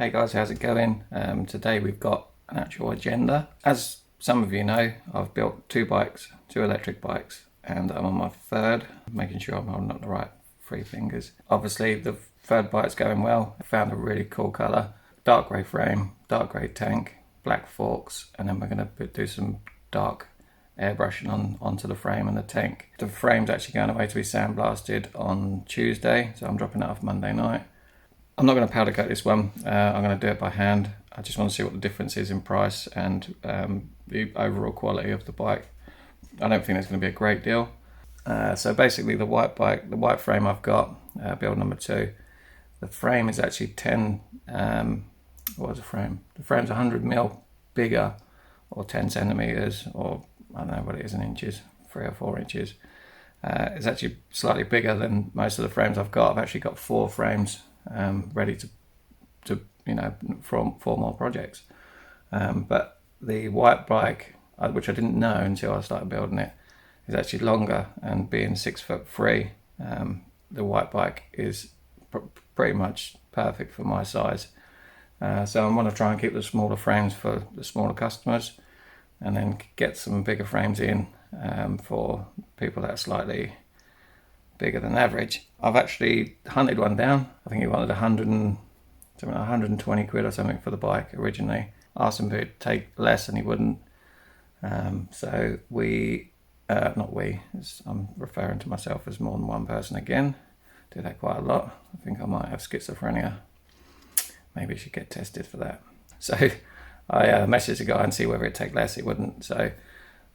Hey guys, how's it going? Today we've got an actual agenda. As some of you know, I've built two electric bikes, and I'm on my third, making sure I'm holding up the right three fingers. Obviously the third bike's going well. I found a really cool colour, dark grey frame, dark grey tank, black forks, and then we're going to do some dark airbrushing onto the frame and the tank. The frame's actually going away to be sandblasted on Tuesday, so I'm dropping that off Monday night. I'm not going to powder coat this one, I'm going to do it by hand. I just want to see what the difference is in price and the overall quality of the bike. I don't think it's going to be a great deal. So basically the white bike, the white frame I've got, build number 2, the frame is actually 10, what was the frame? The frame's 100mm bigger, or 10 centimeters, or I don't know what it is in inches, 3 or 4 inches. It's actually slightly bigger than most of the frames I've got. I've actually got 4 frames ready to for more projects. But the white bike, which I didn't know until I started building it, is actually longer, and being 6'3", the white bike is pretty much perfect for my size. So I want to try and keep the smaller frames for the smaller customers, and then get some bigger frames in for people that are slightly bigger than average. I've actually hunted one down. I think he wanted 120 quid or something for the bike originally. Asked him if he'd take less and he wouldn't. So I'm referring to myself as more than one person again. Do that quite a lot. I think I might have schizophrenia. Maybe I should get tested for that. So I messaged the guy and see whether it'd take less. It wouldn't. So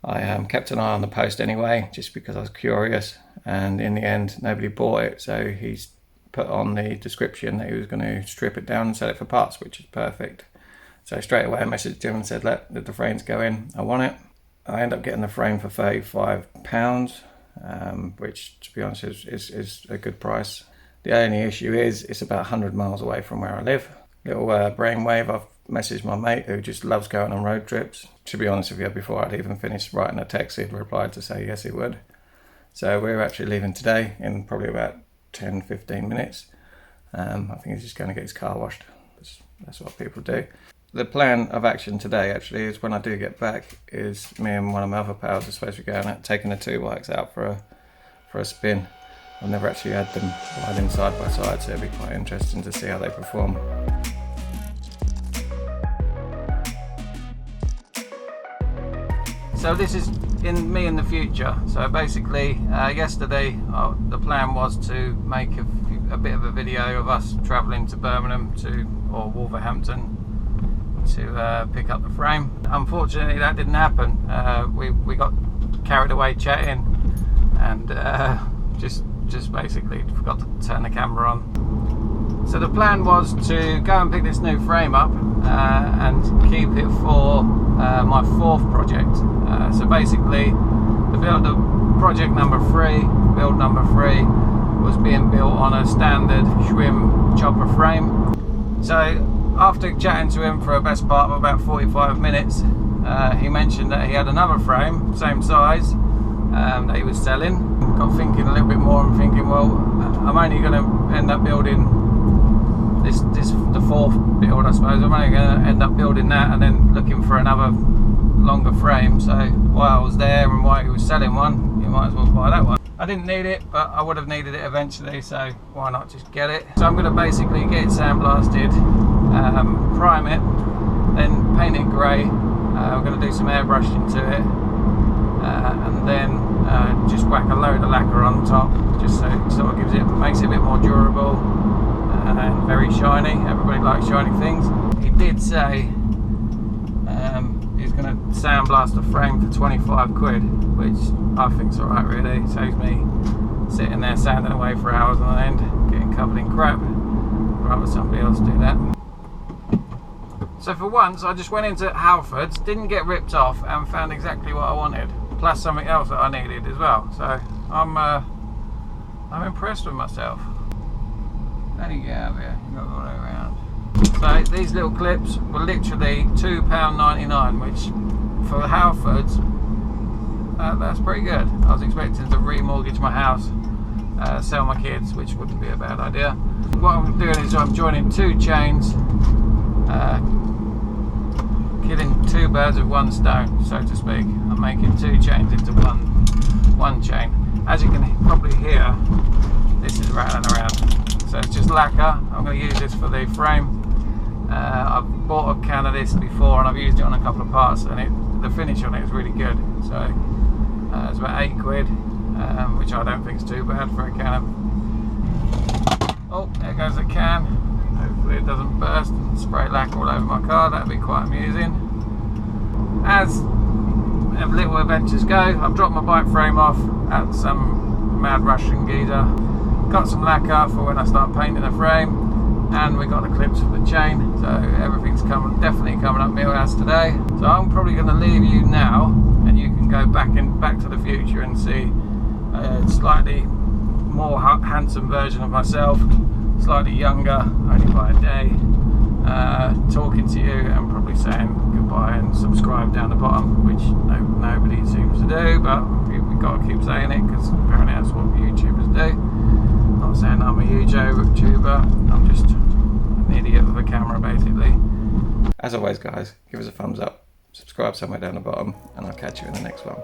I kept an eye on the post anyway, just because I was curious, and in the end nobody bought it, so he's put on the description that he was going to strip it down and sell it for parts, which is perfect. So straight away I messaged him and said, let the frames go in, I want it. I end up getting the frame for £35, which to be honest is a good price. The only issue is it's about 100 miles away from where I live. Little brainwave, I've messaged my mate who just loves going on road trips. To be honest with you, before I'd even finished writing a text, he'd replied to say yes he would. So we're actually leaving today in probably about 10-15 minutes. I think he's just going to get his car washed. That's what people do. The plan of action today actually is, when I do get back, is me and one of my other pals are supposed to be going out, taking the two bikes out for a spin. I've never actually had them riding side by side, so it'll be quite interesting to see how they perform. So this is in me in the future. So basically yesterday the plan was to make a bit of a video of us travelling to Birmingham or Wolverhampton to pick up the frame. Unfortunately that didn't happen. We got carried away chatting and just basically forgot to turn the camera on. So the plan was to go and pick this new frame up and keep it for my 4th project. So basically the project number 3, build number 3, was being built on a standard Schwinn Chopper frame. So after chatting to him for a best part of about 45 minutes, he mentioned that he had another frame, same size, that he was selling. Got thinking a little bit more and thinking, well, I'm only going to end up building the 4th build, I suppose. I'm only going to end up building that and then looking for another longer frame. So while I was there and while he was selling one, you might as well buy that one. I didn't need it, but I would have needed it eventually, so why not just get it. So I'm going to basically get it sandblasted, prime it, then paint it grey. We're going to do some airbrushing to it, and then just whack a load of lacquer on top, just so it sort of makes it a bit more durable and very shiny. Everybody likes shiny things. He did say he's going to sandblast the frame for 25 quid, which I think's alright really. It saves me sitting there sanding away for hours on end, getting covered in crap. Rather somebody else do that. So for once I just went into Halfords, didn't get ripped off, and found exactly what I wanted, plus something else that I needed as well. So I'm impressed with myself. How do you get out of here? You got all the way around. So these little clips were literally £2.99, which for Halfords, that's pretty good. I was expecting to remortgage my house, sell my kids, which wouldn't be a bad idea. What I'm doing is I'm joining 2 chains killing two birds with one stone, so to speak. I'm making two chains into one chain. As you can probably hear, this is rattling around. So it's just lacquer. I'm going to use this for the frame. I've bought a can of this before and I've used it on a couple of parts, and the finish on it is really good. So it's about £8, which I don't think is too bad for a can of... Oh, there goes the can. Hopefully it doesn't burst and spray lacquer all over my car. That'd be quite amusing. As little adventures go, I've dropped my bike frame off at some mad Russian geezer. Got some lacquer for when I start painting the frame, and we got the clips for the chain, so everything's definitely coming up wheelhouse today. So I'm probably going to leave you now, and you can go back to the future and see a slightly more handsome version of myself, slightly younger, only by a day, talking to you and probably saying goodbye and subscribe down the bottom, which nobody seems to do, but we've got to keep saying it because apparently that's what YouTubers do. Not saying I'm a huge YouTuber, I'm just an idiot with a camera basically. As always guys, give us a thumbs up, subscribe somewhere down the bottom, and I'll catch you in the next one.